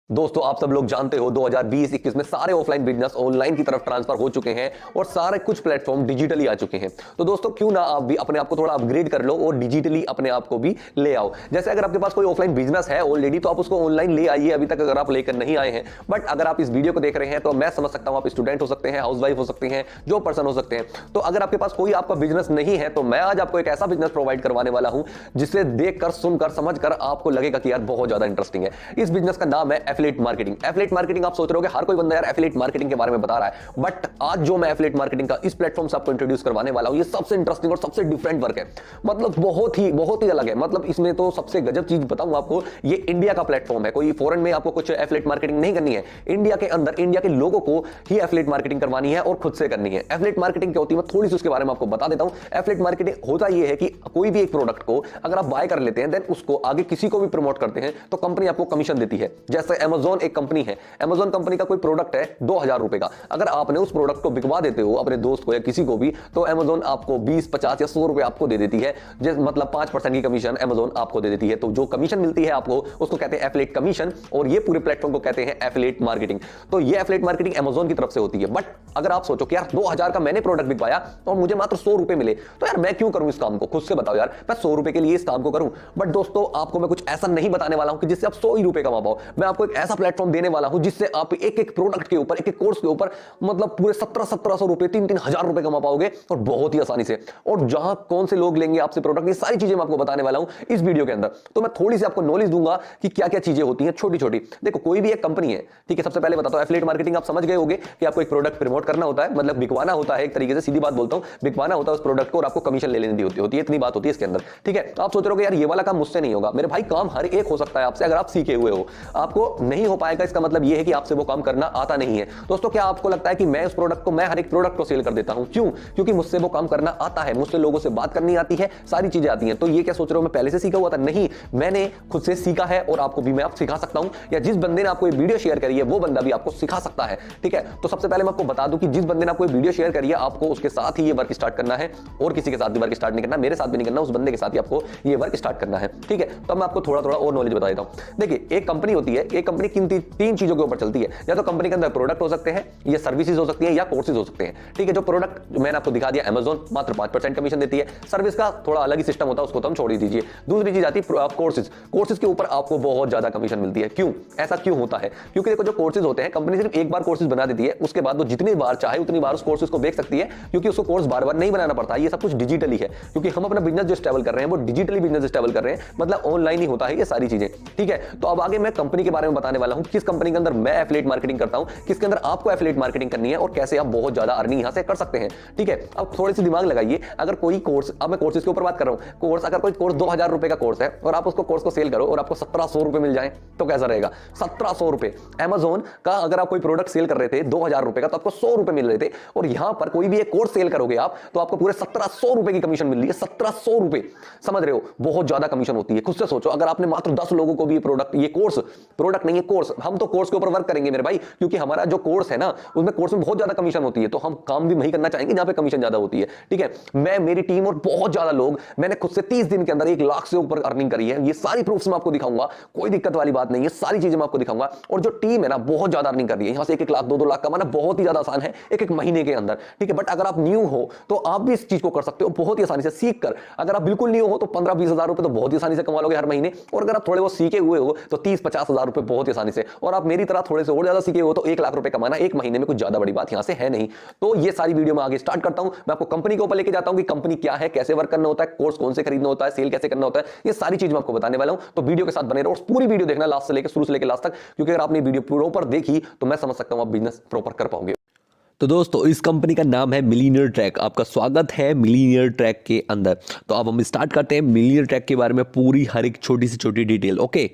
दोस्तों आप सब लोग जानते हो 2020-21 में सारे ऑफलाइन बिजनेस ऑनलाइन की तरफ ट्रांसफर हो चुके हैं और सारे कुछ प्लेटफॉर्म डिजिटली आ चुके हैं। तो दोस्तों क्यों ना आप भी अपने आप को थोड़ा अपग्रेड कर लो और डिजिटली अपने आप को भी ले आओ। जैसे अगर आपके पास कोई ऑफलाइन बिजनेस है ऑलरेडी तो आप उसको ऑनलाइन ले आइए, अभी तक अगर आप लेकर नहीं आए हैं। बट अगर आप इस वीडियो को देख रहे हैं तो मैं समझ सकता हूं आप स्टूडेंट हो सकते हैं, हाउसवाइफ हो सकते हैं, जो पर्सन हो सकते हैं। तो अगर आपके पास कोई आपका बिजनेस नहीं है तो मैं आज आपको एक ऐसा बिजनेस प्रोवाइड करवाने वाला हूं जिसे देखकर, सुनकर, समझकर आपको लगेगा कि यार बहुत ज्यादा इंटरेस्टिंग है। इस बिजनेस का नाम है एफिलिएट मार्केटिंग। एफिलिएट मार्केटिंग आप सोच रहे होगे हर कोई बंदा यार एफिलिएट मार्केटिंग के बारे में बता रहा है, बट आज जो मैं एफिलिएट मार्केटिंग का इस प्लेटफॉर्म से आपको इंट्रोड्यूस करवाने वाला हूं ये सबसे इंटरेस्टिंग और सबसे डिफरेंट वर्क है। मतलब बहुत ही अलग है। मतलब इसमें तो सबसे गजब चीज बताऊं आपको, ये इंडिया का प्लेटफॉर्म है। कोई फॉरेन में आपको कुछ एफिलिएट मार्केटिंग नहीं करनी है, इंडिया के अंदर इंडिया के लोगों को ही एफिलिएट मार्केटिंग करवानी है और खुद से करनी है। एफिलिएट मार्केटिंग क्या होती है मैं थोड़ी सी उसके बारे में आपको बता देता हूं। एफिलिएट मार्केटिंग होता यह है कि कोई भी एक प्रोडक्ट को अगर आप बाय कर लेते हैं देन उसको आगे किसी को भी प्रमोट करते हैं तो कंपनी आपको कमीशन देती है। जैसे अमेज़न एक कंपनी है, अमेज़न कंपनी का कोई प्रोडक्ट है 2000 रुपए का, अगर आपने उस प्रोडक्ट को बिकवा देते हो अपने दोस्त को या किसी को भी तो अमेज़न आपको 20, 50 या 100 रुपए आपको दे देती है। मतलब 5% की कमीशन अमेज़न आपको दे देती है। तो जो कमीशन मिलती है आपको उसको कहते हैं एफिलिएट कमीशन और ये पूरे प्लेटफॉर्म को कहते हैं एफिलिएट मार्केटिंग। तो ये एफिलिएट मार्केटिंग अमेज़न की तरफ से होती है। बट अगर आप सोचो कि यार 2000 का मैंने प्रोडक्ट बिकवाया और मुझे मात्र 100 रुपए मिले तो यार मैं क्यों करूं इस काम को, खुद से बताओ यार, मैं 100 रुपए के लिए इस काम को करूं। बट दोस्तों आपको मैं कुछ ऐसा नहीं बताने वाला हूं कि जिससे आप 100 ही रुपए कमा पाओ। मैं आपको एक ऐसा प्लेटफॉर्म देने वाला हूं जिससे आप एक एक प्रोडक्ट के ऊपर, एक एक कोर्स के ऊपर मतलब पूरे 1700 रुपए, 3-3 हजार रुपए कमा पाओगे और बहुत ही आसानी से। और जहां कौन से लोग लेंगे आपसे प्रोडक्ट, ये सारी चीजें मैं आपको बताने वाला हूं इस वीडियो के अंदर। तो मैं थोड़ी सी आपको नॉलेज दूंगा कि क्या क्या चीजें होती हैं छोटी छोटी। देखो कोई भी एक कंपनी है, ठीक है, सबसे पहले बताता हूं एफिलिएट मार्केटिंग आप समझ गए होंगे कि आपको एक प्रोडक्ट प्रमोट करना होता है, मतलब बिकवाना होता है। एक तरीके से सीधी बात बोलता हूं, बिकवाना होता है उस प्रोडक्ट को और आपको कमीशन ले लेनी होती है। इतनी बात होती है इसके अंदर, ठीक है। आप सोच रहे हो यार ये वाला काम मुझसे नहीं होगा। मेरे भाई काम हर एक हो सकता है आपसे, अगर आप सीखे हुए हो। आपको नहीं हो पाएगा इसका मतलब यह है कि आपसे वो काम करना आता नहीं है। दोस्तों क्या आपको लगता है कि मैं उस प्रोडक्ट को, मैं हर एक प्रोडक्ट को सेल कर देता हूं? क्यों? क्योंकि मुझसे वो काम करना आता है, मुझसे लोगों से बात करनी आती है, सारी चीजें आती हैं। तो ये क्या सोच रहे हो मैं पहले से सीखा हुआ था? नहीं, मैंने खुद से सीखा है और आपको भी मैं आप सिखा सकता हूं, या जिस बंदे ने आपको ये वीडियो शेयर करी है वो बंदा भी आपको सिखा सकता है, ठीक है। तो सबसे पहले मैं आपको बता दूं कि जिस बंदे ने आपको वीडियो शेयर करी है आपको उसके साथ ही ये वर्क स्टार्ट करना है और किसी के साथ भी वर्क स्टार्ट नहीं करना, मेरे साथ भी नहीं करना, उस बंदे के साथ ही आपको ये वर्क स्टार्ट करना है, ठीक है। तो मैं आपको थोड़ा थोड़ा और नॉलेज बता देता हूं। देखिए एक कंपनी होती है, एक कंपनी किन तीन चीजों के ऊपर चलती है। या तो कंपनी के अंदर प्रोडक्ट हो सकते हैं, या सर्विसेज हो सकती है, या कोर्सेज हो सकते हैं, ठीक है। जो प्रोडक्ट मैंने आपको दिखा दिया अमेज़न मात्र 5% कमीशन देती है, सर्विस का थोड़ा अलग ही सिस्टम होता है, उसको तो हम छोड़ ही दीजिए। दूसरी चीज आती है कोर्सेज। कोर्सेज के ऊपर आपको बहुत ज्यादा कमीशन मिलती है। क्यों ऐसा क्यों होता है? क्योंकि देखो जो कोर्सेज होते हैं कंपनी सिर्फ एक बार कोर्सेज बना देती है, उसके बाद वो जितनी बार चाहे उतनी बार उस कोर्सेज को बेच सकती है, क्योंकि उसको कोर्स बार बार नहीं बनाना पड़ता। ये सब कुछ डिजिटली है, क्योंकि हम अपना बिजनेस जो स्टेबल कर रहे हैं वो डिजिटली बिजनेस स्टेबल कर रहे हैं, मतलब ऑनलाइन ही होता है ये सारी चीजें, ठीक है। तो अब आगे मैं कंपनी के बारे में बताने वाला हूं, किस कंपनी के अंदर मैं एफिलिएट मार्केटिंग करता हूं, किसके अंदर आपको एफिलिएट मार्केटिंग करनी है और कैसे आप बहुत ज्यादा अर्निंग यहां से कर सकते हैं, ठीक है। अब थोड़ी सी दिमाग लगाइए, अगर कोई कोर्स, अब मैं कोर्सेज के ऊपर बात कर रहा हूं, कोर्स अगर कोई कोर्स 2000 रुपए का कोर्स है और आप उसको कोर्स को सेल करो और आपको 1700 रुपए मिल जाए तो कैसा रहेगा? 1700 रुपए अमेज़न का अगर आप कोई प्रोडक्ट सेल कर रहे थे 2000 रुपए का तो आपको 100 रुपए मिल रहे थे, और यहां पर कोई भी एक कोर्स सेल करोगे आप तो आपको पूरे 1700 रुपए की कमीशन मिल रही है। 1700 रुपए, समझ रहे हो? बहुत ज्यादा कमीशन होती है। खुद से सोचो अगर आपने मात्र 10 लोगों को भी प्रोडक्ट, ये कोर्स, प्रोडक्ट नहीं है कोर्स, हम तो कोर्स के ऊपर वर्क करेंगे मेरे भाई, क्योंकि हमारा जो कोर्स है ना उसमें कोर्स में बहुत ज्यादा कमीशन होती है, तो हम काम भी वही करना चाहेंगे जहां पे कमीशन ज्यादा होती है, ठीक है। मैं, मेरी टीम और बहुत ज्यादा लोग, मैंने खुद से 30 दिन के अंदर 1 लाख से ऊपर अर्निंग करी है। ये सारी प्रूफ्स मैं आपको दिखाऊंगा, कोई दिक्कत वाली बात नहीं है, सारी चीजें मैं आपको दिखाऊंगा। और जो टीम है ना बहुत ज्यादा अर्निंग कर रही है, यहां से 1-1 लाख 2-2 लाख कमाना बहुत ही ज्यादा आसान है एक महीने के अंदर, ठीक है। बट अगर आप न्यू हो तो आप भी इस चीज को कर सकते हो बहुत ही आसानी से सीख कर। अगर आप बिल्कुल न्यू हो तो 15-20 हजार रुपए तो बहुत ही आसानी से कमा लोगे हर महीने, और अगर आप थोड़े बहुत सीखे हुए हो तो 30-50 हजार रुपए बहुत ही आसानी से, और आप मेरी तरह थोड़े से और ज्यादा सीखे हो तो 1 लाख रुपए कमाना एक महीने में कुछ ज्यादा बड़ी बात यहां से है नहीं। तो ये सारी वीडियो में आगे स्टार्ट करता हूं, मैं आपको कंपनी के ऊपर लेके जाता हूं कि कंपनी क्या है, कैसे वर्क करना होता है, कोर्स कौन से खरीदना होता है, सेल कैसे करना होता है, ये सारी चीज मैं आपको बताने वाला हूं। तो वीडियो के साथ बने रहो और पूरी वीडियो देखना लास्ट से लेकर, शुरू से लेकर लास्ट तक, क्योंकि अगर आपने वीडियो प्रॉपर देखी तो मैं समझ सकता हूं आप बिजनेस प्रॉपर कर पाओगे। तो दोस्तों इस कंपनी का नाम है मिलीनियर ट्रैक। आपका स्वागत है मिलीनियर ट्रैक के अंदर। तो अब हम स्टार्ट करते हैं मिलीनियर ट्रैक के बारे में पूरी हर एक छोटी से छोटी डिटेल, ओके।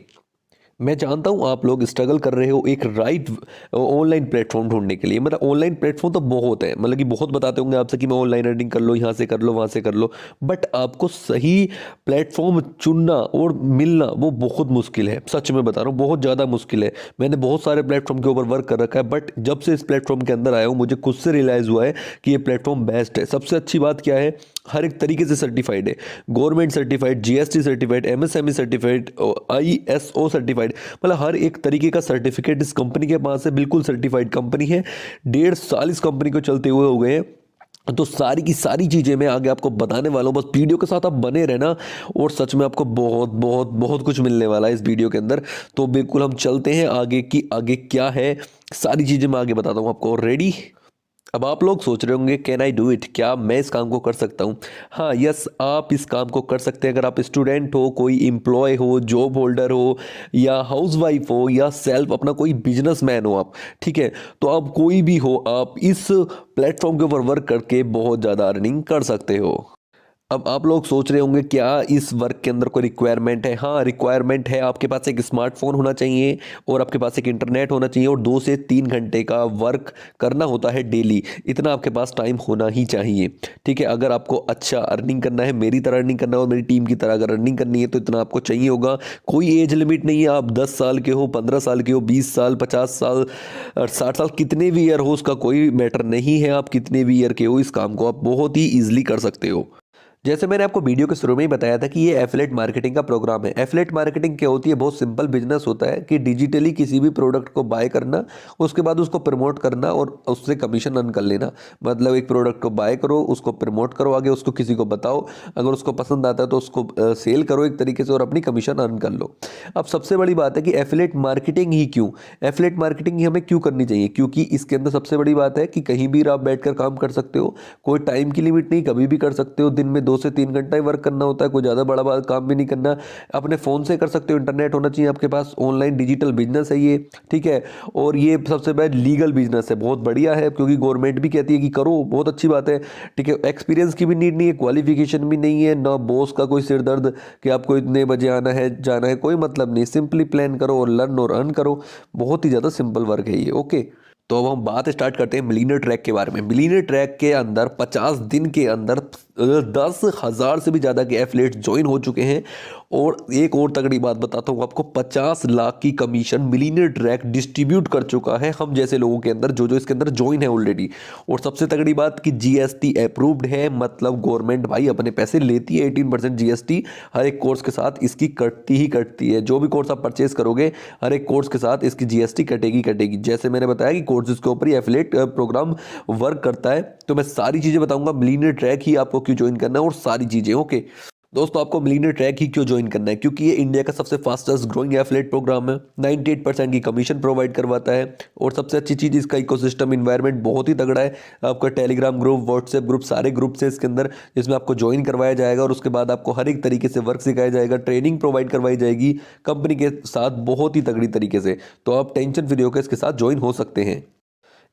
मैं जानता हूँ आप लोग स्ट्रगल कर रहे हो एक राइट ऑनलाइन प्लेटफॉर्म ढूंढने के लिए। मतलब ऑनलाइन प्लेटफॉर्म तो बहुत है, मतलब कि बहुत बताते होंगे आपसे कि मैं ऑनलाइन अर्निंग कर लो, यहाँ से कर लो, वहाँ से कर लो, बट आपको सही प्लेटफॉर्म चुनना और मिलना वो बहुत मुश्किल है। सच में बता रहा हूँ, बहुत ज़्यादा मुश्किल है। मैंने बहुत सारे प्लेटफॉर्म के ऊपर वर्क कर रखा है, बट जब से इस प्लेटफॉर्म के अंदर आया हूँ मुझे खुद से रियलाइज़ हुआ है कि ये प्लेटफॉर्म बेस्ट है। सबसे अच्छी बात क्या है, हर एक तरीके से सर्टिफाइड है, government certified, GST certified, MSME certified, ISO certified, मतलब हर एक तरीके का सर्टिफिकेट इस कंपनी के पास है। बिल्कुल सर्टिफाइड कंपनी है, 1.5 साल इस कंपनी को चलते हुए हो गए हैं। तो सारी की सारी चीज़ें मैं आगे आपको बताने वाला हूँ, बस वीडियो के साथ आप बने रहना और सच में आपको बहुत बहुत बहुत कुछ मिलने वाला है इस वीडियो के अंदर। तो बिल्कुल हम चलते हैं आगे की, आगे क्या है सारी चीज़ें मैं आगे बताता हूँ आपको। रेडी? अब आप लोग सोच रहे होंगे कैन आई डू इट, क्या मैं इस काम को कर सकता हूँ? हाँ, यस, आप इस काम को कर सकते हैं। अगर आप स्टूडेंट हो, कोई एम्प्लॉय हो, जॉब होल्डर हो, या हाउसवाइफ हो, या सेल्फ अपना कोई बिजनेसमैन हो आप, ठीक है, तो आप कोई भी हो, आप इस प्लेटफॉर्म के ऊपर वर्क करके बहुत ज़्यादा अर्निंग कर सकते हो। अब आप लोग सोच रहे होंगे क्या इस वर्क के अंदर कोई रिक्वायरमेंट है? हाँ, रिक्वायरमेंट है। आपके पास एक स्मार्टफोन होना चाहिए और आपके पास एक इंटरनेट होना चाहिए और 2 से 3 घंटे का वर्क करना होता है डेली। इतना आपके पास टाइम होना ही चाहिए, ठीक है। अगर आपको अच्छा अर्निंग करना है, मेरी तरह अर्निंग करना है और मेरी टीम की तरह अगर अर्निंग करनी है तो इतना आपको चाहिए होगा। कोई एज लिमिट नहीं है, आप 10 साल के हो, 15 साल के हो, 20 साल, 50 साल, 60 साल, कितने भी ईयर हो उसका कोई मैटर नहीं है। आप कितने भी ईयर के हो, इस काम को आप बहुत ही ईजिली कर सकते हो। जैसे मैंने आपको वीडियो के शुरू में ही बताया था कि ये एफिलिएट मार्केटिंग का प्रोग्राम है। एफिलिएट मार्केटिंग क्या होती है? बहुत सिंपल बिजनेस होता है कि डिजिटली किसी भी प्रोडक्ट को बाय करना, उसके बाद उसको प्रमोट करना और उससे कमीशन अर्न कर लेना। मतलब एक प्रोडक्ट को बाय करो, उसको प्रमोट करो, आगे उसको किसी को बताओ, अगर उसको पसंद आता है तो उसको सेल करो एक तरीके से और अपनी कमीशन अर्न कर लो। अब सबसे बड़ी बात है कि एफिलिएट मार्केटिंग ही क्यों, एफिलिएट मार्केटिंग ही हमें क्यों करनी चाहिए? क्योंकि इसके अंदर सबसे बड़ी बात है कि कहीं भी आप बैठकर काम कर सकते हो, कोई टाइम की लिमिट नहीं, कभी भी कर सकते हो। दिन में 2 से 3 घंटा ही वर्क करना होता है, कोई ज़्यादा बड़ा काम भी नहीं करना। अपने फ़ोन से कर सकते हो, इंटरनेट होना चाहिए आपके पास, ऑनलाइन डिजिटल बिजनेस है ये, ठीक है। और ये सबसे बड़ा लीगल बिजनेस है, बहुत बढ़िया है क्योंकि गवर्नमेंट भी कहती है कि करो, बहुत अच्छी बात है, ठीक है। एक्सपीरियंस की भी नीड नहीं है, क्वालिफिकेशन भी नहीं है, ना बॉस का कोई सिर दर्द कि आपको इतने बजे आना है जाना है, कोई मतलब नहीं। सिंपली प्लान करो और लर्न और अर्न करो, बहुत ही ज़्यादा सिंपल वर्क है ये, ओके। तो अब हम बात स्टार्ट करते हैं मिलियनेयर ट्रैक के बारे में। मिलियनेयर ट्रैक के अंदर 50 दिन के अंदर 10,000 से भी ज़्यादा के एफिलिएट्स ज्वाइन हो चुके हैं। और एक और तगड़ी बात बताता हूँ आपको, 50 लाख की कमीशन मिलियनेयर ट्रैक डिस्ट्रीब्यूट कर चुका है हम जैसे लोगों के अंदर, जो इसके अंदर ज्वाइन है ऑलरेडी। और सबसे तगड़ी बात कि जीएसटी अप्रूव्ड है, मतलब गवर्नमेंट भाई अपने पैसे लेती है। 18% जीएसटी हर एक कोर्स के साथ इसकी कटती ही कटती है। जो भी कोर्स आप परचेज करोगे, हर एक कोर्स के साथ इसकी जीएसटी कटेगी कटेगी। जैसे मैंने बताया कि कोर्सेज के ऊपर ही एफिलिएट प्रोग्राम वर्क करता है। तो मैं सारी चीज़ें बताऊंगा, मिलियनेयर ट्रैक ही आपको क्यों ज्वाइन करना है और सारी चीज़ें, ओके। दोस्तों, आपको मिलियनेयर ट्रैक ही क्यों ज्वाइन करना है? क्योंकि ये इंडिया का सबसे फास्टेस्ट ग्रोइंग एफिलिएट प्रोग्राम है, 98% की कमीशन प्रोवाइड करवाता है। और सबसे अच्छी चीज़, इसका इकोसिस्टम इन्वायरमेंट बहुत ही तगड़ा है। आपका टेलीग्राम ग्रुप, व्हाट्सएप ग्रुप, सारे ग्रुप से इसके अंदर, जिसमें आपको ज्वाइन करवाया जाएगा और उसके बाद आपको हर एक तरीके से वर्क सिखाया जाएगा, ट्रेनिंग प्रोवाइड करवाई जाएगी कंपनी के साथ बहुत ही तगड़ी तरीके से। तो आप टेंशन फ्री होकर इसके साथ ज्वाइन हो सकते हैं।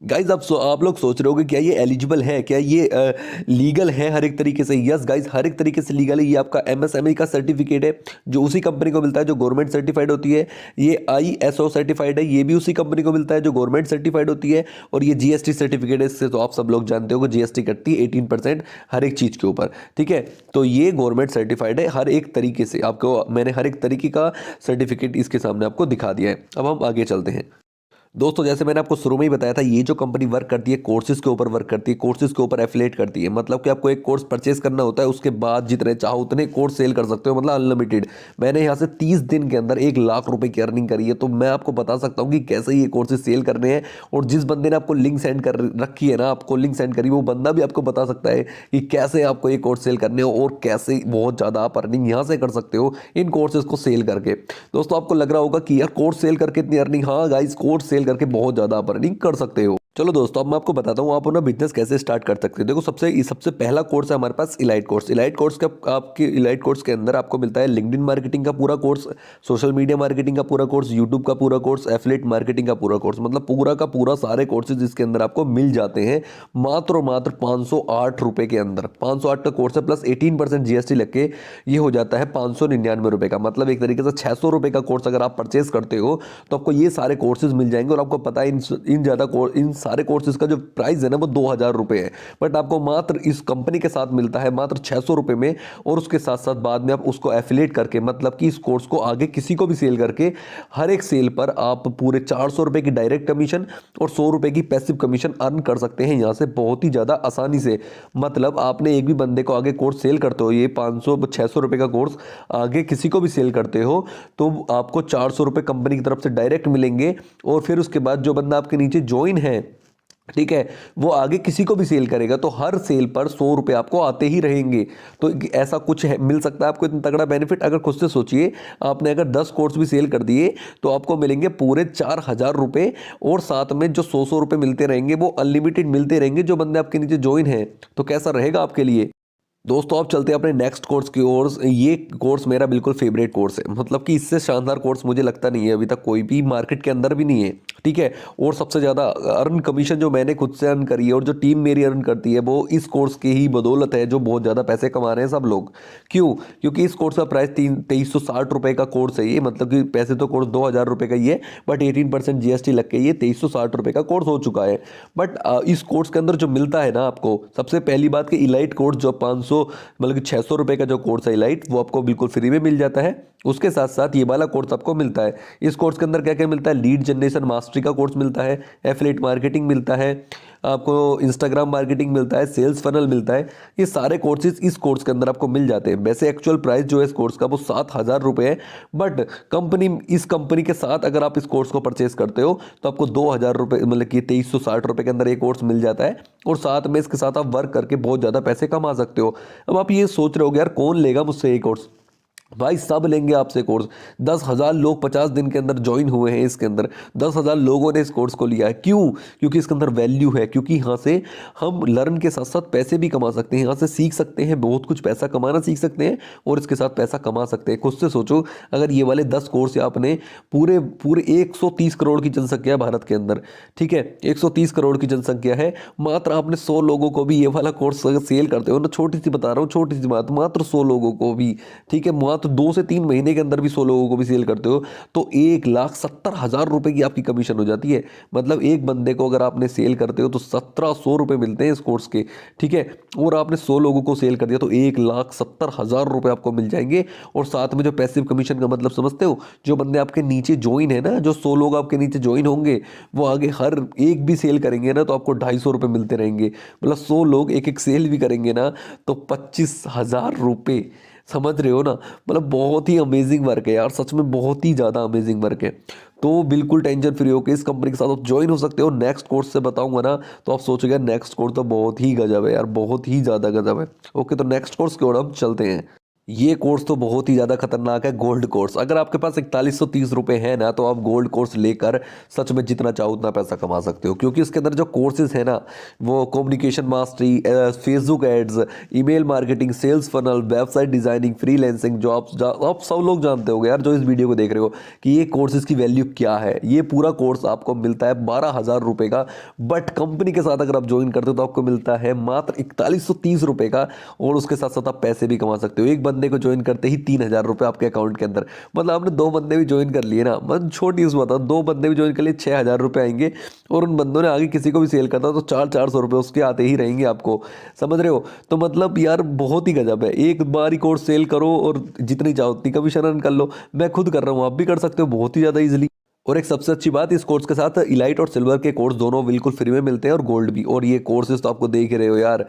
गाइज, आप लोग सोच रहे होगे क्या ये एलिजिबल है, क्या ये लीगल है हर एक तरीके से? यस गाइज, हर एक तरीके से लीगल है। ये आपका एमएसएमई का सर्टिफिकेट है जो उसी कंपनी को मिलता है जो गवर्नमेंट सर्टिफाइड होती है। ये आईएसओ सर्टिफाइड है, ये भी उसी कंपनी को मिलता है जो गवर्नमेंट सर्टिफाइड होती है। और ये जीएसटी सर्टिफिकेट है, इससे तो आप सब लोग जानते हो कि जीएसटी कटती है 18% हर एक चीज़ के ऊपर, ठीक है। तो ये गवर्नमेंट सर्टिफाइड है हर एक तरीके से। आपको मैंने हर एक तरीके का सर्टिफिकेट इसके सामने आपको दिखा दिया है। अब हम आगे चलते हैं। दोस्तों, जैसे मैंने आपको शुरू में ही बताया था, ये जो कंपनी वर्क करती है कोर्सेज के ऊपर वर्क करती है, कोर्सेज के ऊपर एफिलिएट करती है। मतलब कि आपको एक कोर्स परचेस करना होता है, उसके बाद जितने चाहो उतने कोर्स सेल कर सकते हो, मतलब अनलिमिटेड। मैंने यहाँ से 30 दिन के अंदर 1 लाख रुपए की अर्निंग करी है। तो मैं आपको बता सकता हूँ कि कैसे ये कोर्सेज सेल करने हैं। और जिस बंदे ने आपको लिंक सेंड कर रखी है ना, आपको लिंक सेंड करी, वो बंदा भी आपको बता सकता है कि कैसे आपको ये कोर्स सेल करने हो और कैसे बहुत ज़्यादा आप अर्निंग यहाँ से कर सकते हो इन कोर्सेज को सेल करके। दोस्तों, आपको लग रहा होगा कि यार कोर्स सेल करके इतनी अर्निंग, हाँ गाइस, कोर्स सेल करके बहुत ज़्यादा आप अर्निंग कर सकते हो। चलो दोस्तों, अब मैं आपको बताता हूँ आप अपना बिजनेस कैसे स्टार्ट कर सकते हैं। देखो, सबसे पहला कोर्स है हमारे पास इलाइट कोर्स। इलाइट कोर्स का आपके इलाइट कोर्स के अंदर आपको मिलता है लिंक्डइन मार्केटिंग का पूरा कोर्स, सोशल मीडिया मार्केटिंग का पूरा कोर्स, यूट्यूब का पूरा कोर्स, एफिलिएट मार्केटिंग का पूरा कोर्स। मतलब पूरा का पूरा सारे कोर्सेज इसके अंदर आपको मिल जाते हैं मात्र और मात्र 508 रुपये के अंदर। 508 का कोर्स है, प्लस 18% जीएसटी लग के ये हो जाता है 599 रुपये का। मतलब एक तरीके से 600 रुपये का कोर्स अगर आप परचेस करते हो तो आपको ये सारे कोर्सेज मिल जाएंगे। और आपको पता है इन सारे कोर्सेज का जो प्राइस है ना वो 2,000 रुपये है, बट आपको मात्र इस कंपनी के साथ मिलता है मात्र 600 रुपये में। और उसके साथ साथ बाद में आप उसको एफिलिएट करके, मतलब कि इस कोर्स को आगे किसी को भी सेल करके, हर एक सेल पर आप पूरे 400 रुपये की डायरेक्ट कमीशन और 100 रुपये की पैसिव कमीशन अर्न कर सकते हैं यहाँ से बहुत ही ज़्यादा आसानी से। मतलब आपने एक भी बंदे को आगे कोर्स सेल करते हो, ये 500-600 रुपये का कोर्स आगे किसी को भी सेल करते हो तो आपको 400 रुपये कंपनी की तरफ से डायरेक्ट मिलेंगे। और फिर उसके बाद जो बंदा आपके नीचे ज्वाइन है, ठीक है, वो आगे किसी को भी सेल करेगा तो हर सेल पर 100 रुपये आपको आते ही रहेंगे। तो ऐसा कुछ है, मिल सकता है आपको इतना तगड़ा बेनिफिट। अगर खुद से सोचिए, आपने अगर 10 कोर्स भी सेल कर दिए तो आपको मिलेंगे पूरे 4,000 रुपये, और साथ में जो 100 रुपये मिलते रहेंगे वो अनलिमिटेड मिलते रहेंगे जो बंदे आपके नीचे ज्वाइन है। तो कैसा रहेगा आपके लिए दोस्तों। आप चलते हैं अपने नेक्स्ट कोर्स की ओर। ये कोर्स मेरा बिल्कुल फेवरेट कोर्स है, मतलब कि इससे शानदार कोर्स मुझे लगता नहीं है अभी तक कोई भी मार्केट के अंदर भी नहीं है, ठीक है। और सबसे ज़्यादा अर्न कमीशन जो मैंने खुद से अर्न करी है और जो टीम मेरी अर्न करती है वो इस कोर्स की ही बदौलत है, जो बहुत ज़्यादा पैसे कमा रहे हैं सब लोग। क्यों? क्योंकि इस कोर्स का प्राइस 2360 रुपये का कोर्स है ये, मतलब कि पैसे तो कोर्स 2,000 रुपये का ही है, बट 18% GST लग के ये 2360 रुपये का कोर्स हो चुका है। बट इस कोर्स के अंदर जो मिलता है ना आपको, सबसे पहली बात कि इलाइट कोर्स जो 500 मतलब कि 600 रुपये का जो कोर्स है इलाइट, वो आपको बिल्कुल फ्री में मिल जाता है। उसके साथ साथ ये वाला कोर्स आपको मिलता है। इस कोर्स के अंदर क्या क्या मिलता है? लीड जनरेशन मास्टरी का कोर्स मिलता है, एफिलिएट मार्केटिंग मिलता है, आपको इंस्टाग्राम मार्केटिंग मिलता है, सेल्स फनल मिलता है। ये सारे कोर्सेज इस कोर्स के अंदर आपको मिल जाते हैं। वैसे एक्चुअल प्राइस जो है इस कोर्स का वो 7,000 रुपये है, बट इस कंपनी के साथ अगर आप इस कोर्स को परचेज करते हो तो आपको 2,000 रुपये, मतलब कि 2360 रुपये के अंदर ये कोर्स मिल जाता है। और साथ में इसके साथ आप वर्क करके बहुत ज़्यादा पैसे कमा सकते हो। अब आप ये सोच रहे हो यार कौन लेगा मुझसे ये कोर्स? भाई सब लेंगे आपसे कोर्स। 10,000 लोग 50 दिन के अंदर ज्वाइन हुए हैं इसके अंदर, 10,000 लोगों ने इस कोर्स को लिया है। क्यों? क्योंकि इसके अंदर वैल्यू है, क्योंकि यहाँ से हम लर्न के साथ साथ पैसे भी कमा सकते हैं, यहाँ से सीख सकते हैं, बहुत कुछ पैसा कमाना सीख सकते हैं और इसके साथ पैसा कमा सकते हैं। खुद से सोचो, अगर ये वाले 10 कोर्स आपने पूरे 130 करोड़ की जनसंख्या है भारत के अंदर, ठीक है, 130 करोड़ की जनसंख्या है, मात्र आपने 100 लोगों को भी ये वाला कोर्स सेल करते हो ना, छोटी सी बता रहा हूँ, छोटी सी बात, मात्र 100 लोगों को भी, ठीक है, तो 2 से 3 महीने के अंदर भी 100 लोगों को भी सेल करते हो तो 1,70,000 रुपए की आपकी कमीशन हो जाती है। मतलब एक बंदे को अगर आपने सेल करते हो तो 1,700 रुपए मिलते हैं इस कोर्स के, ठीक है। और आपने 100 लोगों को सेल कर दिया तो 1,70,000 रुपए आपको मिल जाएंगे। और साथ में जो पैसिव कमीशन का मतलब समझते हो, जो बंदे आपके नीचे ज्वाइन है ना, जो 100 लोग आपके नीचे ज्वाइन होंगे, वो आगे हर एक भी सेल करेंगे ना तो आपको 250 रुपये मिलते रहेंगे। मतलब 100 लोग एक एक सेल भी करेंगे ना तो 25,000 रुपये, समझ रहे हो ना। मतलब बहुत ही अमेजिंग वर्क है यार, सच में बहुत ही ज़्यादा अमेजिंग वर्क है। तो बिल्कुल टेंशन फ्री होकर इस कंपनी के साथ आप ज्वाइन हो सकते हो। नेक्स्ट कोर्स से बताऊंगा ना तो आप सोचोगे नेक्स्ट कोर्स तो बहुत ही गजब है यार, बहुत ही ज़्यादा गजब है। ओके, तो नेक्स्ट कोर्स की ओर हम चलते हैं। ये कोर्स तो बहुत ही ज़्यादा खतरनाक है, गोल्ड कोर्स। अगर आपके पास 4130 रुपये है ना तो आप गोल्ड कोर्स लेकर सच में जितना चाहो उतना पैसा कमा सकते हो, क्योंकि इसके अंदर जो कोर्सेज है ना वो communication mastery, Facebook ads, email marketing, sales funnel, website designing, freelancing, jobs. आप सब लोग जानते होंगे यार जो इस वीडियो को देख रहे हो कि ये कोर्सेज की वैल्यू क्या है। ये पूरा कोर्स आपको मिलता है 12,000 रुपये का, बट कंपनी के साथ अगर आप ज्वाइन करते हो तो आपको मिलता है मात्र 4130 रुपये का। और उसके साथ साथ आप पैसे भी कमा सकते हो। एक बंदे को ज्वाइन करते ही 3,000 रुपये आपके अकाउंट के अंदर। मतलब आपने 2 बंदे भी ज्वाइन कर लिए ना, मतलब छोटी सी बात है, 2 बंदे भी ज्वाइन कर लिए 6,000 रुपये आएंगे। और उन बंदों ने आगे किसी को भी सेल करता तो 400 रुपये उसके आते ही रहेंगे आपको, समझ रहे हो। तो मतलब यार बहुत ही गजब है। एक बार ही कोर्स सेल करो और जितनी चाहो उतनी कमीशन अर्न कर लो। मैं खुद कर रहा हूँ, आप भी कर सकते हो बहुत ही ज़्यादा ईजिली। और एक सबसे अच्छी बात, इस कोर्स के साथ इलाइट और सिल्वर के कोर्स दोनों बिल्कुल फ्री में मिलते हैं और गोल्ड भी। और ये कोर्सेज तो आपको देख रहे हो यार,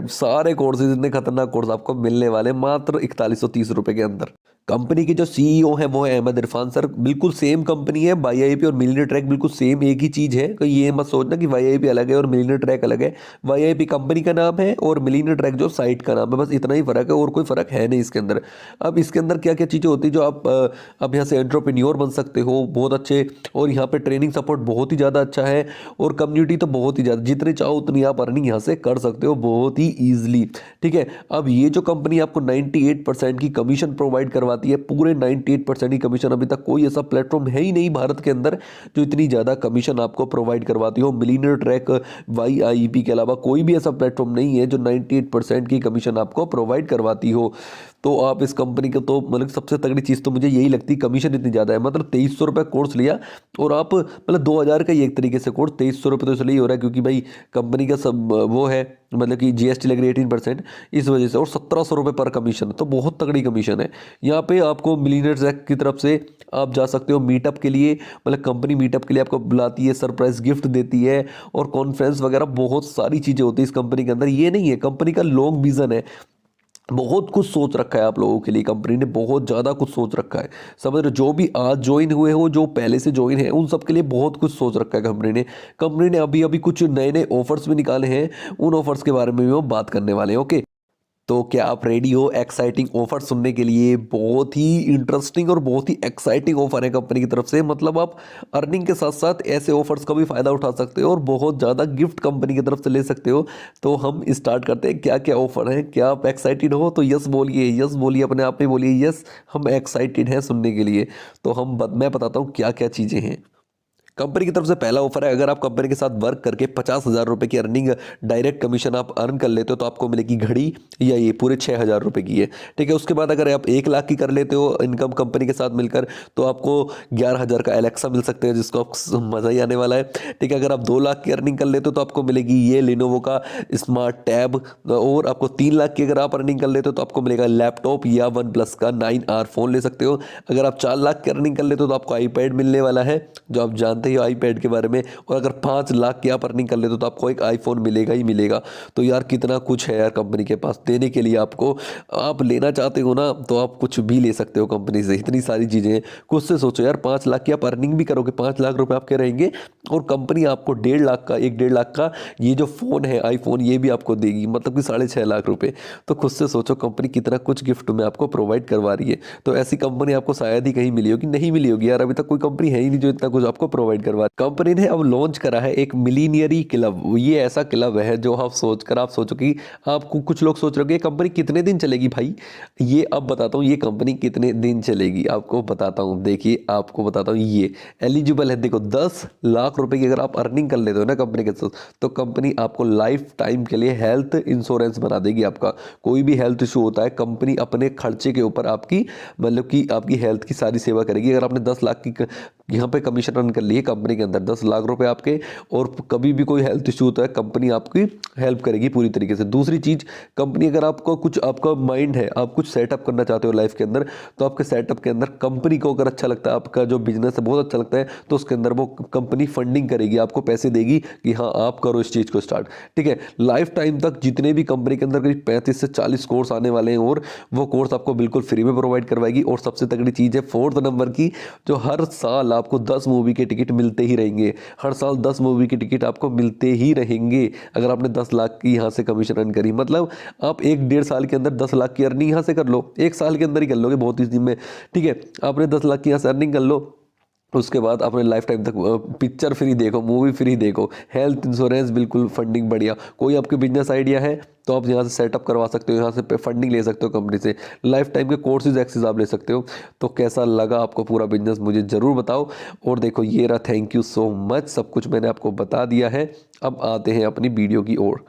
सारे कोर्सेज इतने खतरनाक कोर्स आपको मिलने वाले मात्र 4130 रुपये के अंदर। कंपनी के जो सीईओ हैं वो है अहमद इरफान सर। बिल्कुल सेम कंपनी है, YIP और मिलियनेयर ट्रैक बिल्कुल सेम एक ही चीज़ है। तो ये मत सोचना कि YIP अलग है और मिलियनेयर ट्रैक अलग है। YIP कंपनी का नाम है और मिलियनेयर ट्रैक जो साइट का नाम है, बस इतना ही फ़र्क है और कोई फ़र्क है नहीं इसके अंदर। अब इसके अंदर क्या क्या चीज़ें होती है जो आप यहाँ से एंटरप्रेन्योर बन सकते हो बहुत अच्छे, और यहाँ पे ट्रेनिंग सपोर्ट बहुत ही ज़्यादा अच्छा है, और कम्युनिटी तो बहुत ही ज़्यादा, जितने चाहो उतनी आप अर्निंग यहाँ से कर सकते हो बहुत ही ईजिली, ठीक है। अब ये जो कंपनी आपको 98% की कमीशन प्रोवाइड करवाती है, पूरे 98% की कमीशन, अभी तक कोई ऐसा प्लेटफॉर्म है ही नहीं भारत के अंदर जो इतनी ज़्यादा कमीशन आपको प्रोवाइड करवाती हो। मिलियनेयर ट्रैक, YIP के अलावा कोई भी ऐसा प्लेटफॉर्म नहीं है जो 98% की कमीशन आपको प्रोवाइड करवाती हो। तो आप इस कंपनी का तो मतलब सबसे तगड़ी चीज़ तो मुझे यही लगती है, कमीशन इतनी ज़्यादा है। मतलब 2300 रुपये कोर्स लिया और आप मतलब 2000 का ही एक तरीके से कोर्स, 2300 रुपये तो इसलिए हो रहा है क्योंकि भाई कंपनी का सब वो है, मतलब कि जीएसटी लग रही है 18%, इस वजह से, और 1700 रुपये पर कमीशन, तो बहुत तगड़ी कमीशन है। यहाँ पे आपको मिलीनियर्स एक्ट की तरफ से आप जा सकते हो मीटअप के लिए, मतलब कंपनी मीटअप के लिए आपको बुलाती है, सरप्राइज गिफ्ट देती है, और कॉन्फ्रेंस वगैरह बहुत सारी चीज़ें होती है इस कंपनी के अंदर। ये नहीं है, कंपनी का लॉन्ग विजन है, बहुत कुछ सोच रखा है आप लोगों के लिए, कंपनी ने बहुत ज़्यादा कुछ सोच रखा है। समझ रहे हो, जो भी आज ज्वाइन हुए हो, जो पहले से ज्वाइन है, उन सब के लिए बहुत कुछ सोच रखा है कंपनी ने अभी अभी कुछ नए नए ऑफर्स भी निकाले हैं, उन ऑफर्स के बारे में भी हम बात करने वाले हैं। ओके, तो क्या आप रेडी हो एक्साइटिंग ऑफर सुनने के लिए? बहुत ही इंटरेस्टिंग और बहुत ही एक्साइटिंग ऑफर है कंपनी की तरफ से। मतलब आप अर्निंग के साथ साथ ऐसे ऑफर्स का भी फ़ायदा उठा सकते हो और बहुत ज़्यादा गिफ्ट कंपनी की तरफ से ले सकते हो। तो हम स्टार्ट करते हैं, क्या क्या ऑफर है, क्या आप एक्साइटेड हो? तो यस बोलिए, यस बोलिए, अपने आप में बोलिए यस, हम एक्साइटेड हैं सुनने के लिए। तो मैं बताता हूँ क्या क्या चीज़ें हैं। कंपनी की तरफ से पहला ऑफर है, अगर आप कंपनी के साथ वर्क करके 50,000 रुपये की अर्निंग, डायरेक्ट कमीशन आप अर्न कर लेते हो, तो आपको मिलेगी घड़ी, या ये पूरे 6,000 रुपये की है। ठीक है, उसके बाद अगर आप 1 लाख की कर लेते हो इनकम कंपनी के साथ मिलकर, तो आपको 11,000 का एलेक्सा मिल सकते हैं, जिसको आप मज़ा ही आने वाला है। ठीक है, अगर आप 2 लाख की अर्निंग कर लेते हो तो आपको मिलेगी ये लिनोवो का स्मार्ट टैब, और आपको 3 लाख की अगर आप अर्निंग कर लेते हो तो आपको मिलेगा लैपटॉप या OnePlus का 9R फ़ोन ले सकते हो। अगर आप 4 लाख की अर्निंग कर लेते हो तो आपको आईपैड मिलने वाला है, जो आप जानते ही आईपैड के बारे में। और अगर 5 लाख की आप अर्निंग कर लेते हो तो आपको एक आईफोन मिलेगा ही मिलेगा। तो यार कितना कुछ है यार कंपनी के पास देने के लिए आपको। आप लेना चाहते हो ना तो आप कुछ भी ले सकते हो कंपनी से, इतनी सारी चीज़ें हैं। कुछ से सोचो यार, 5 लाख की आप अर्निंग भी करोगे, 5 लाख रुपए आपके रहेंगे, और कंपनी आपको 1.5 लाख का, 1.5 लाख का ये जो फ़ोन है आईफोन, ये भी आपको देगी, मतलब कि 6.5 लाख रुपए। तो खुद से सोचो कंपनी कितना कुछ गिफ्ट में आपको प्रोवाइड करवा रही है। तो ऐसी कंपनी आपको शायद ही कहीं मिली होगी, नहीं मिली होगी यार, अभी तक कोई कंपनी है ही नहीं जो इतना कुछ आपको प्रोवाइड करवा रही है। कंपनी ने अब लॉन्च करा है एक मिलीनियरी क्लब। ये ऐसा क्लब है जो आप सोचो कि आपको, कुछ लोग सोच रहे हो कि ये कंपनी कितने दिन चलेगी भाई। ये अब बताता हूँ ये कंपनी कितने दिन चलेगी, आपको बताता हूँ। देखिए आपको बताता हूँ, ये एलिजिबल है, देखो 10 लाख रुपए की अगर आप अर्निंग कर लेते हो ना कंपनी के साथ, तो कंपनी आपको लाइफ टाइम के लिए हेल्थ इंश्योरेंस बना देगी। आपका कोई भी हेल्थ इशू होता है, कंपनी अपने खर्चे के ऊपर आपकी, मतलब कि आपकी हेल्थ की सारी सेवा करेगी। अगर आपने 10 लाख की यहाँ पे कमीशन अर्न कर ली है कंपनी के अंदर, 10 लाख रुपए आपके, और कभी भी कोई हेल्थ इशू होता है कंपनी आपकी हेल्प करेगी पूरी तरीके से। दूसरी चीज़, कंपनी अगर आपको कुछ, आपका माइंड है, आप कुछ सेटअप करना चाहते हो लाइफ के अंदर, तो आपके सेटअप के अंदर कंपनी को अगर अच्छा लगता है, आपका जो बिजनेस है बहुत अच्छा लगता है, तो उसके अंदर वो कंपनी फंडिंग करेगी, आपको पैसे देगी कि हाँ आप करो इस चीज़ को स्टार्ट। ठीक है, लाइफ टाइम तक जितने भी कंपनी के अंदर करीब 35 से 40 कोर्स आने वाले हैं, और वो कोर्स आपको बिल्कुल फ्री में प्रोवाइड करवाएगी। और सबसे तगड़ी चीज़ है 4th नंबर की, जो हर साल आपको 10 मूवी के टिकट मिलते ही रहेंगे। हर साल 10 मूवी की टिकट आपको मिलते ही रहेंगे अगर आपने 10 लाख की यहाँ से कमीशन अर्न करी। मतलब आप 1-1.5 साल के अंदर 10 लाख की अर्निंग यहाँ से कर लो, 1 साल के अंदर ही कर लोगे बहुत इस दिन में। ठीक है, आपने 10 लाख की यहाँ से अर्निंग कर लो, उसके बाद अपने लाइफ टाइम तक पिक्चर फ्री देखो, मूवी फ्री देखो, हेल्थ इंश्योरेंस बिल्कुल फंडिंग बढ़िया। कोई आपके बिजनेस आइडिया है तो आप यहाँ से सेटअप करवा सकते हो, यहाँ से फंडिंग ले सकते हो कंपनी से, लाइफ टाइम के कोर्सेज एक्सेस आप ले सकते हो। तो कैसा लगा आपको पूरा बिजनेस मुझे ज़रूर बताओ। और देखो ये रहा, थैंक यू सो मच, सब कुछ मैंने आपको बता दिया है। अब आते हैं अपनी वीडियो की ओर।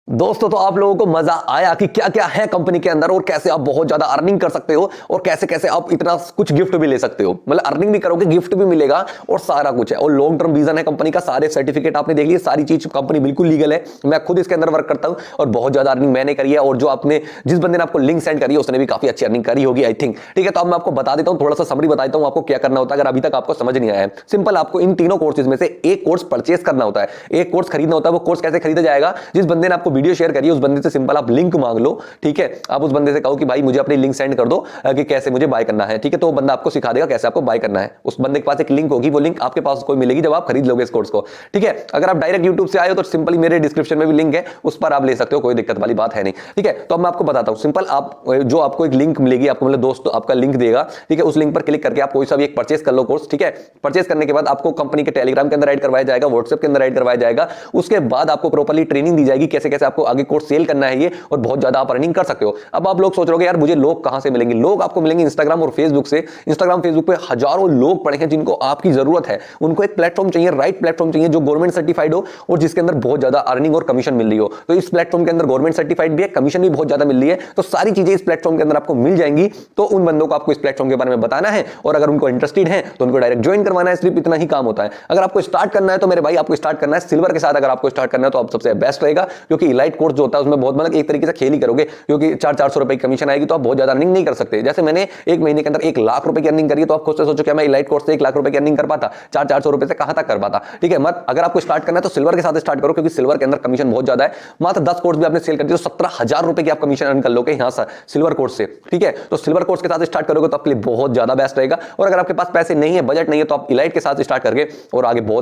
दोस्तों, तो आप लोगों को मजा आया कि क्या क्या है कंपनी के अंदर, और कैसे आप बहुत ज्यादा अर्निंग कर सकते हो, और कैसे कैसे आप इतना कुछ गिफ्ट भी ले सकते हो। मतलब अर्निंग भी करोगे, गिफ्ट भी मिलेगा, और सारा कुछ है। और लॉन्ग टर्म विजन है कंपनी का, सारे सर्टिफिकेट आपने देख लिए, सारी चीज कंपनी बिल्कुल लीगल है। मैं खुद इसके अंदर वर्क करता हूं और बहुत ज्यादा अर्निंग मैंने करी है, और जो आपने, जिस बंदे ने आपको लिंक सेंड करी है उसने भी काफी अच्छी अर्निंग करी होगी आई थिंक। ठीक है, तो अब मैं आपको बता देता हूं, थोड़ा सा समरी बता देता हूं आपको क्या करना होता है अगर अभी तक आपको समझ नहीं आया है। सिंपल, आपको इन तीनों कोर्सेज में से एक कोर्स परचेस करना होता है, एक कोर्स खरीदना होता है। वो कोर्स कैसे खरीदा जाएगा? जिस बंदे ने आपको वीडियो शेयर करी है उस बंदे से सिंपल आप लिंक मांग लो। ठीक है, आप उस बंदे से कहो कि भाई मुझे अपनी लिंक सेंड कर दो कि कैसे मुझे बाय करना है। ठीक है, तो वो बंदा आपको सिखा देगा कैसे आपको बाय करना है। उस बंदे के पास एक लिंक होगी, वो लिंक आपके पास कोई मिलेगी जब आप खरीद लोगे इस कोर्स को। ठीक है, अगर आप डायरेक्ट यूट्यूब से आए हो तो सिंपली मेरे डिस्क्रिप्शन में भी लिंक है, उस पर आप ले सकते हो, कोई दिक्कत वाली बात है नहीं। ठीक है, तो अब मैं आपको बताता हूं। सिंपल, आप जो आपको एक लिंक मिलेगी, आपको मतलब दोस्त आपका लिंक देगा। ठीक है, उस लिंक पर क्लिक करके आप कोई सा भी एक परचेस कर लो कोर्स। ठीक है, परचेस करने के बाद आपको कंपनी के टेलीग्राम के अंदर ऐड करवाया जाएगा, व्हाट्सएप के अंदर ऐड करवाया जाएगा। उसके बाद आपको प्रॉपर्ली ट्रेनिंग दी जाएगी कैसे कैसे कैसे आपको आगे कोर्स सेल करना है ये, और बहुत ज्यादा आप अर्निंग कर सकते हो। अब आप लोग सोच रहे हो यार मुझे लोग कहां से मिलेंगे? लोग आपको मिलेंगे इंस्टाग्राम और फेसबुक से। इंस्टाग्राम फेसबुक पे हजारों लोग पड़े हैं जिनको आपकी जरूरत है। उनको एक प्लेटफॉर्म चाहिए, राइट प्लेटफॉर्म चाहिए जो गवर्नमेंट सर्टिफाइड हो और जिसके अंदर बहुत ज्यादा अर्निंग और कमीशन मिल रही हो। तो इस प्लेटफॉर्म के अंदर गवर्नमेंट सर्टिफाइड भी है, कमीशन भी बहुत ज्यादा मिल रही है, तो सारी चीजें इस प्लेटफॉर्म के अंदर आपको मिल जाएंगी। तो उन बंदों को आपको इस प्लेटफॉर्म के बारे में बताना है, और अगर उनको इंटरेस्टेड है तो उनको डायरेक्ट ज्वाइन करवाना है। सिर्फ इतना ही काम होता है। अगर आपको स्टार्ट करना है तो मेरे भाई आपको स्टार्ट करना है सिल्वर के साथ। अगर आपको स्टार्ट करना है तो आप सबसे बेस्ट रहेगा, क्योंकि इलाइट कोर्स जो होता है उसमें बहुत मतलब एक तरीके से खेल ही करोगे, क्योंकि 400 रुपए की कमीशन आएगी तो आप बहुत ज्यादा अर्निंग नहीं कर सकते। जैसे मैंने एक महीने के अंदर 1 लाख रुपए की अर्निंग करी, तो आप खुद से सोचो क्या मैं इलाइट कोर्स से 1 लाख रुपए की अर्निंग कर पाता? 400 रुपए से कहां तक कर पाता? ठीक है, मत अगर आपको स्टार्ट करना है तो सिल्वर के साथ स्टार्ट करो, क्योंकि सिल्वर के अंदर कमीशन बहुत ज्यादा है। मात्र 10 कोर्स भी आपने सेल कर दिए तो 17,000 रुपए की आप कमीशन अर्न कर लोगे यहां से सिल्वर कोर्स से। ठीक है, तो सिल्वर कोर्स के साथ स्टार्ट करोगे तो आपके लिए बहुत ज्यादा बेस्ट रहेगा। और अगर आपके पास पैसे नहीं है, बजट नहीं है, तो आप इलाइट के साथ स्टार्ट करके और आगे बहुत